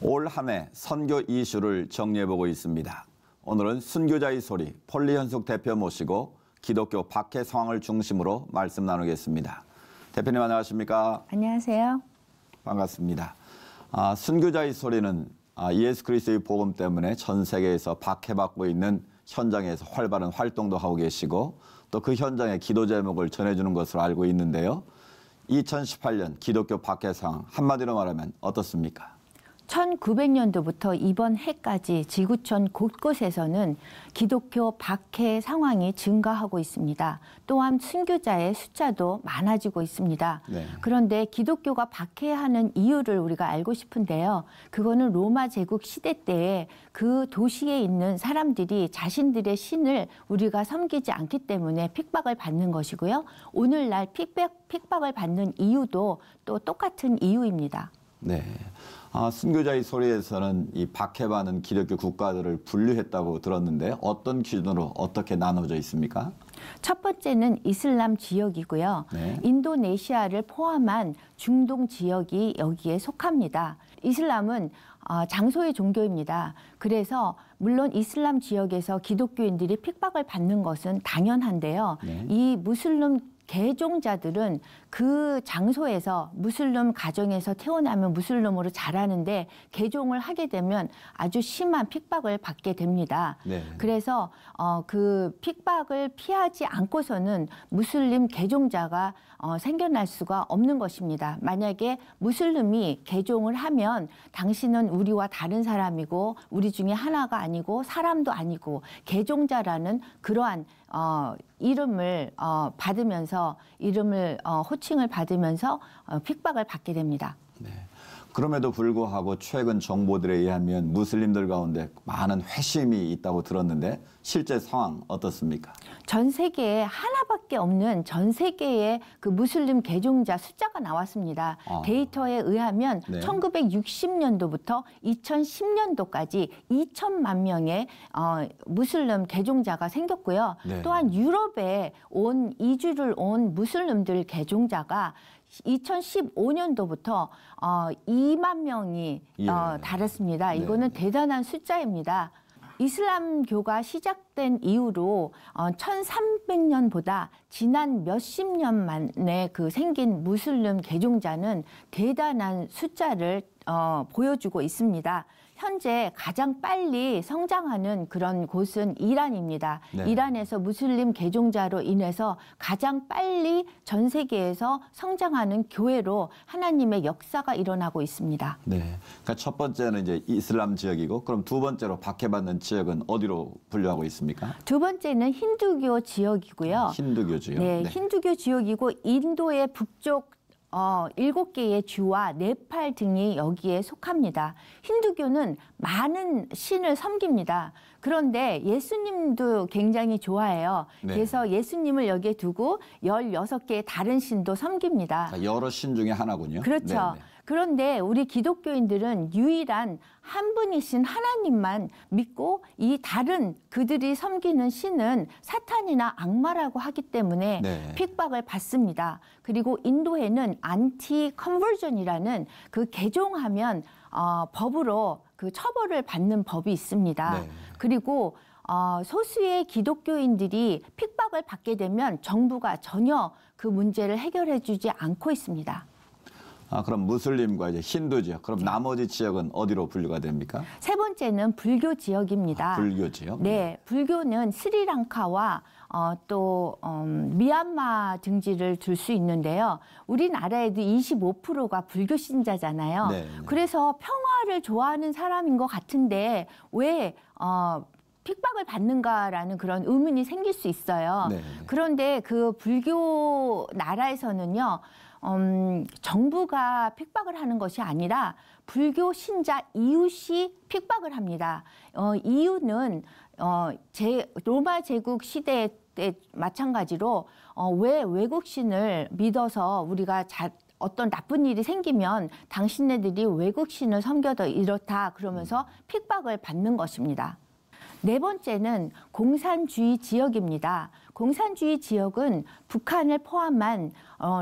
올 한 해 선교 이슈를 정리해보고 있습니다. 오늘은 순교자의 소리 폴리현숙 대표 모시고 기독교 박해 상황을 중심으로 말씀 나누겠습니다. 대표님 안녕하십니까? 안녕하세요. 반갑습니다. 순교자의 소리는 예수 그리스도의 복음 때문에 전 세계에서 박해받고 있는 현장에서 활발한 활동도 하고 계시고 또 그 현장의 기도 제목을 전해주는 것으로 알고 있는데요. 2018년 기독교 박해 상황 한마디로 말하면 어떻습니까? 1900년도부터 이번 해까지 지구촌 곳곳에서는 기독교 박해 상황이 증가하고 있습니다. 또한 순교자의 숫자도 많아지고 있습니다. 네. 그런데 기독교가 박해하는 이유를 우리가 알고 싶은데요. 그거는 로마 제국 시대 때에 그 도시에 있는 사람들이 자신들의 신을 우리가 섬기지 않기 때문에 핍박을 받는 것이고요. 오늘날 핍박을 받는 이유도 또 똑같은 이유입니다. 네. 순교자의 소리에서는 이 박해받는 기독교 국가들을 분류했다고 들었는데 어떤 기준으로 어떻게 나눠져 있습니까? 첫 번째는 이슬람 지역이고요. 네. 인도네시아를 포함한 중동 지역이 여기에 속합니다. 이슬람은 장소의 종교입니다. 그래서 물론 이슬람 지역에서 기독교인들이 핍박을 받는 것은 당연한데요. 네. 이 무슬림 개종자들은 그 장소에서 무슬림 가정에서 태어나면 무슬림으로 자라는데 개종을 하게 되면 아주 심한 핍박을 받게 됩니다. 네. 그래서 그 핍박을 피하지 않고서는 무슬림 개종자가 생겨날 수가 없는 것입니다. 만약에 무슬림이 개종을 하면 당신은 우리와 다른 사람이고 우리 중에 하나가 아니고 사람도 아니고 개종자라는 그러한 이름을 받으면서 호칭을 받으면서 핍박을 받게 됩니다. 네. 그럼에도 불구하고 최근 정보들에 의하면 무슬림들 가운데 많은 회심이 있다고 들었는데 실제 상황 어떻습니까? 전 세계에 하나밖에 없는 전 세계의 그 무슬림 개종자 숫자가 나왔습니다. 데이터에 의하면 네. 1960년도부터 2010년도까지 2천만 명의 무슬림 개종자가 생겼고요. 네. 또한 유럽에 이주를 온 무슬림들 개종자가 2015년도부터 2만 명이 예. 달했습니다. 네. 이거는 대단한 숫자입니다. 이슬람교가 시작된 이후로 1300년보다 지난 몇십 년 만에 생긴 무슬림 개종자는 대단한 숫자를 보여주고 있습니다. 현재 가장 빨리 성장하는 그런 곳은 이란입니다. 네. 이란에서 무슬림 개종자로 인해서 가장 빨리 전 세계에서 성장하는 교회로 하나님의 역사가 일어나고 있습니다. 네. 그러니까 첫 번째는 이제 이슬람 지역이고 그럼 두 번째로 박해받는 지역은 어디로 분류하고 있습니까? 두 번째는 힌두교 지역이고요. 힌두교지요. 네, 힌두교 지역이고 인도의 북쪽 7개의 주와 네팔 등이 여기에 속합니다. 힌두교는 많은 신을 섬깁니다. 그런데 예수님도 굉장히 좋아해요. 네. 그래서 예수님을 여기에 두고 16개의 다른 신도 섬깁니다. 여러 신 중에 하나군요. 그렇죠. 네네. 그런데 우리 기독교인들은 유일한 한 분이신 하나님만 믿고 이 다른 그들이 섬기는 신은 사탄이나 악마라고 하기 때문에 네. 핍박을 받습니다. 그리고 인도에는 안티 컨버전이라는 그 개종하면 법으로 그 처벌을 받는 법이 있습니다. 네. 그리고 소수의 기독교인들이 핍박을 받게 되면 정부가 전혀 그 문제를 해결해 주지 않고 있습니다. 그럼 무슬림과 이제 힌두 지역, 그럼 나머지 지역은 어디로 분류가 됩니까? 세 번째는 불교 지역입니다. 불교 지역? 네, 불교는 스리랑카와 또 미얀마 등지를 둘 수 있는데요. 우리나라에도 25%가 불교 신자잖아요. 네, 네. 그래서 평화를 좋아하는 사람인 것 같은데 왜 핍박을 받는가라는 그런 의문이 생길 수 있어요. 네, 네. 그런데 그 불교 나라에서는요. 정부가 핍박을 하는 것이 아니라 불교 신자 이웃이 핍박을 합니다. 이유는 로마 제국 시대 때 마찬가지로 왜 외국 신을 믿어서 우리가 어떤 나쁜 일이 생기면 당신네들이 외국 신을 섬겨도 이렇다 그러면서 픽박을 받는 것입니다. 네 번째는 공산주의 지역입니다. 공산주의 지역은 북한을 포함한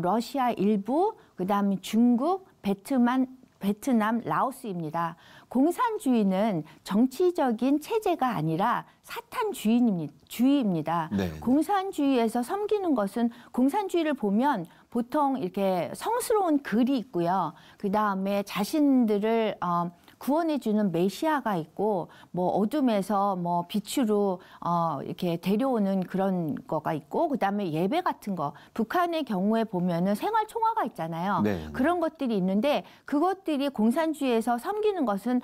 러시아 일부, 그다음에 중국, 베트남, 베트남, 라오스입니다. 공산주의는 정치적인 체제가 아니라 사탄주의입니다. 네. 공산주의에서 섬기는 것은 공산주의를 보면 보통 이렇게 성스러운 글이 있고요. 그 다음에 자신들을 구원해주는 메시아가 있고, 뭐 어둠에서 뭐 빛으로 이렇게 데려오는 그런 거가 있고, 그 다음에 예배 같은 거. 북한의 경우에 보면은 생활 총화가 있잖아요. 네. 그런 것들이 있는데 그것들이 공산주의에서 섬기는 것은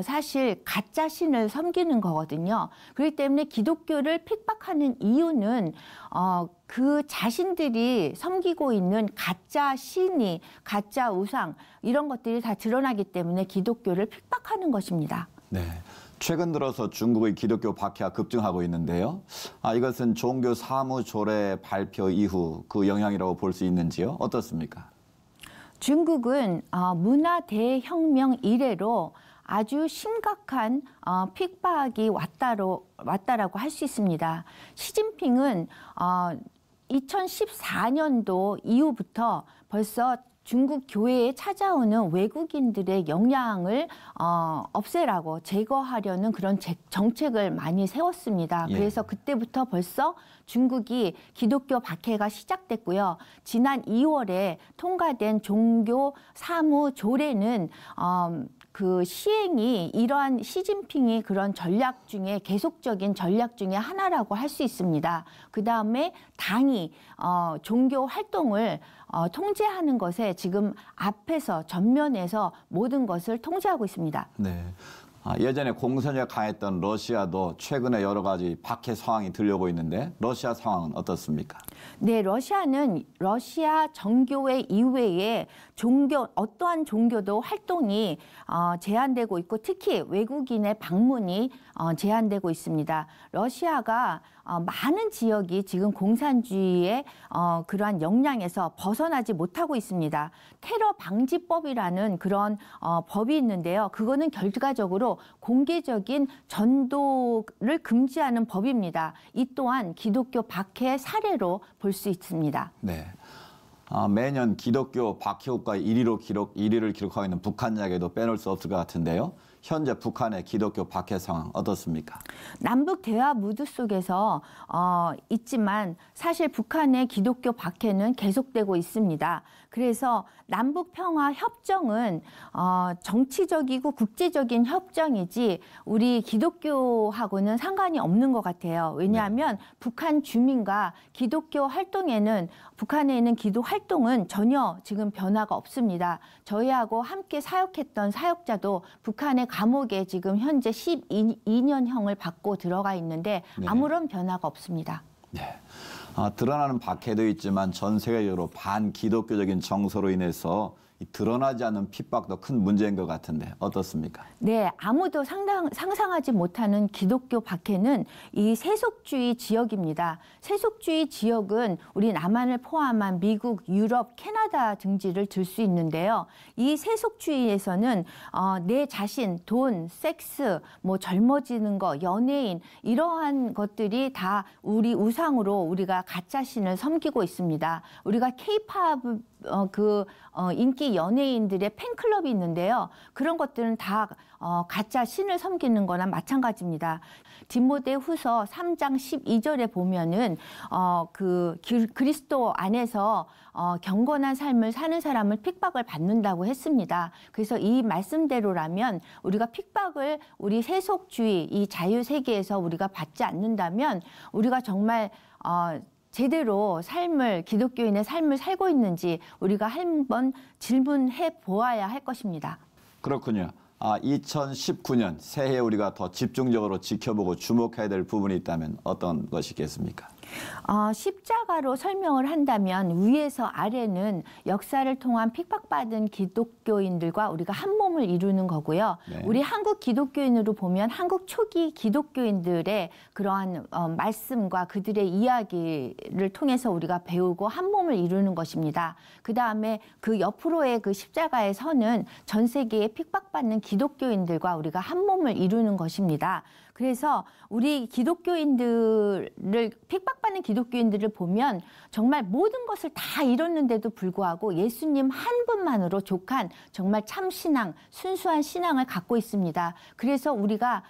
사실 가짜 신을 섬기는 거거든요. 그렇기 때문에 기독교를 핍박하는 이유는 그 자신들이 섬기고 있는 가짜 신이, 가짜 우상 이런 것들이 다 드러나기 때문에 기독교를 핍박하는 것입니다. 네. 최근 들어서 중국의 기독교 박해가 급증하고 있는데요. 이것은 종교 사무조례 발표 이후 그 영향이라고 볼 수 있는지요? 어떻습니까? 중국은 문화 대혁명 이래로 아주 심각한 핍박이 왔다라고 할 수 있습니다. 시진핑은 2014년도 이후부터 벌써 중국 교회에 찾아오는 외국인들의 영향을 없애라고 제거하려는 그런 정책을 많이 세웠습니다. 예. 그래서 그때부터 벌써 중국이 기독교 박해가 시작됐고요. 지난 2월에 통과된 종교 사무 조례는 그 시행이 이러한 시진핑이 그런 전략 중에 계속적인 전략 중에 하나라고 할 수 있습니다. 그 다음에 당이 종교 활동을 통제하는 것에 지금 앞에서 전면에서 모든 것을 통제하고 있습니다. 네. 예전에 공산주의가 강했던 러시아도 최근에 여러 가지 박해 상황이 들려오고 있는데 러시아 상황은 어떻습니까? 네, 러시아는 러시아 정교회 이외에 어떠한 종교도 활동이 제한되고 있고 특히 외국인의 방문이 제한되고 있습니다. 러시아가 많은 지역이 지금 공산주의의 그러한 영향에서 벗어나지 못하고 있습니다. 테러 방지법이라는 그런 법이 있는데요. 그거는 결과적으로 공개적인 전도를 금지하는 법입니다. 이 또한 기독교 박해 사례로 볼 수 있습니다. 네. 매년 기독교 박해 국가 1위를 기록하고 있는 북한 이야기도 빼놓을 수 없을 것 같은데요. 현재 북한의 기독교 박해 상황 어떻습니까? 남북 대화 무드 속에서 있지만 사실 북한의 기독교 박해는 계속되고 있습니다. 그래서 남북 평화 협정은 정치적이고 국제적인 협정이지 우리 기독교하고는 상관이 없는 것 같아요. 왜냐하면 북한 주민과 기독교 활동에는 북한에 있는 기도 활동은 전혀 지금 변화가 없습니다. 저희하고 함께 사역했던 사역자도 북한의 감옥에 지금 현재 12년형을 받고 들어가 있는데 네. 아무런 변화가 없습니다. 네. 드러나는 박해도 있지만 전 세계적으로 반기독교적인 정서로 인해서 이 드러나지 않는 핍박도 큰 문제인 것 같은데 어떻습니까? 네, 아무도 상상하지 못하는 기독교 박해는 이 세속주의 지역입니다. 세속주의 지역은 우리 남한을 포함한 미국, 유럽, 캐나다 등지를 들 수 있는데요. 이 세속주의에서는 내 자신, 돈, 섹스, 뭐 젊어지는 거, 연예인 이러한 것들이 다 우리 우상으로 우리가 가짜 신을 섬기고 있습니다. 우리가 K-팝 인기 연예인들의 팬클럽이 있는데요. 그런 것들은 다 가짜 신을 섬기는 거나 마찬가지입니다. 디모데 후서 3장 12절에 보면은 그리스도 안에서 경건한 삶을 사는 사람을 핍박을 받는다고 했습니다. 그래서 이 말씀대로라면 우리가 핍박을 우리 세속주의, 이 자유세계에서 우리가 받지 않는다면 우리가 정말 제대로 기독교인의 삶을 살고 있는지 우리가 한번 질문해 보아야 할 것입니다. 그렇군요. 2019년 새해 우리가 더 집중적으로 지켜보고 주목해야 될 부분이 있다면 어떤 것이겠습니까? 십자가로 설명을 한다면 위에서 아래는 역사를 통한 핍박받은 기독교인들과 우리가 한 몸을 이루는 거고요. 네. 우리 한국 기독교인으로 보면 한국 초기 기독교인들의 그러한 말씀과 그들의 이야기를 통해서 우리가 배우고 한 몸을 이루는 것입니다. 그 다음에 그 옆으로의 그 십자가의 선은 전 세계에 핍박받는 기독교인들과 우리가 한 몸을 이루는 것입니다. 그래서 우리 기독교인들을 핍박받는 기독교인들을 보면 정말 모든 것을 다 잃었는데도 불구하고 예수님 한 분만으로 족한 정말 참 신앙, 순수한 신앙을 갖고 있습니다. 그래서 우리가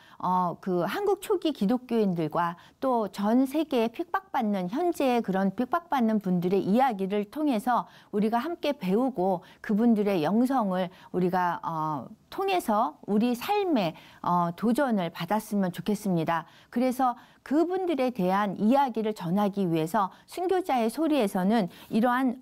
그 한국 초기 기독교인들과 또 전 세계에 핍박받는 현재의 그런 핍박받는 분들의 이야기를 통해서 우리가 함께 배우고 그분들의 영성을 우리가 통해서 우리 삶의 도전을 받았으면 좋겠습니다. 그래서 그분들에 대한 이야기를 전하기 위해서 순교자의 소리에서는 이러한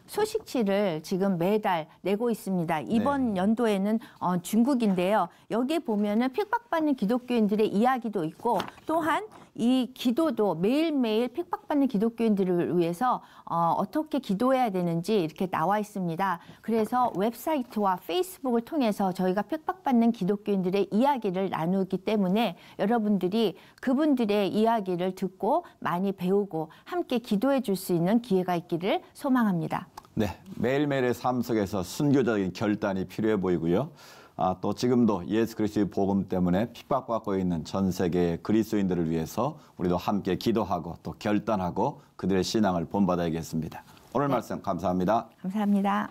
소식지를 지금 매달 내고 있습니다. 이번 연도에는 중국인데요. 여기에 보면은 핍박받는 기독교인들의 이야기도 있고 또한 이 기도도 매일매일 핍박받는 기독교인들을 위해서 어떻게 기도해야 되는지 이렇게 나와 있습니다. 그래서 웹사이트와 페이스북을 통해서 저희가 핍박받는 기독교인들의 이야기를 나누기 때문에 여러분들이 그분들의 이야기를 듣고 많이 배우고 함께 기도해 줄 수 있는 기회가 있기를 소망합니다. 네, 매일매일의 삶 속에서 순교적인 결단이 필요해 보이고요. 또 지금도 예수 그리스도의 복음 때문에 핍박받고 있는 전 세계의 그리스도인들을 위해서 우리도 함께 기도하고 또 결단하고 그들의 신앙을 본받아야겠습니다. 오늘 말씀 감사합니다. 감사합니다.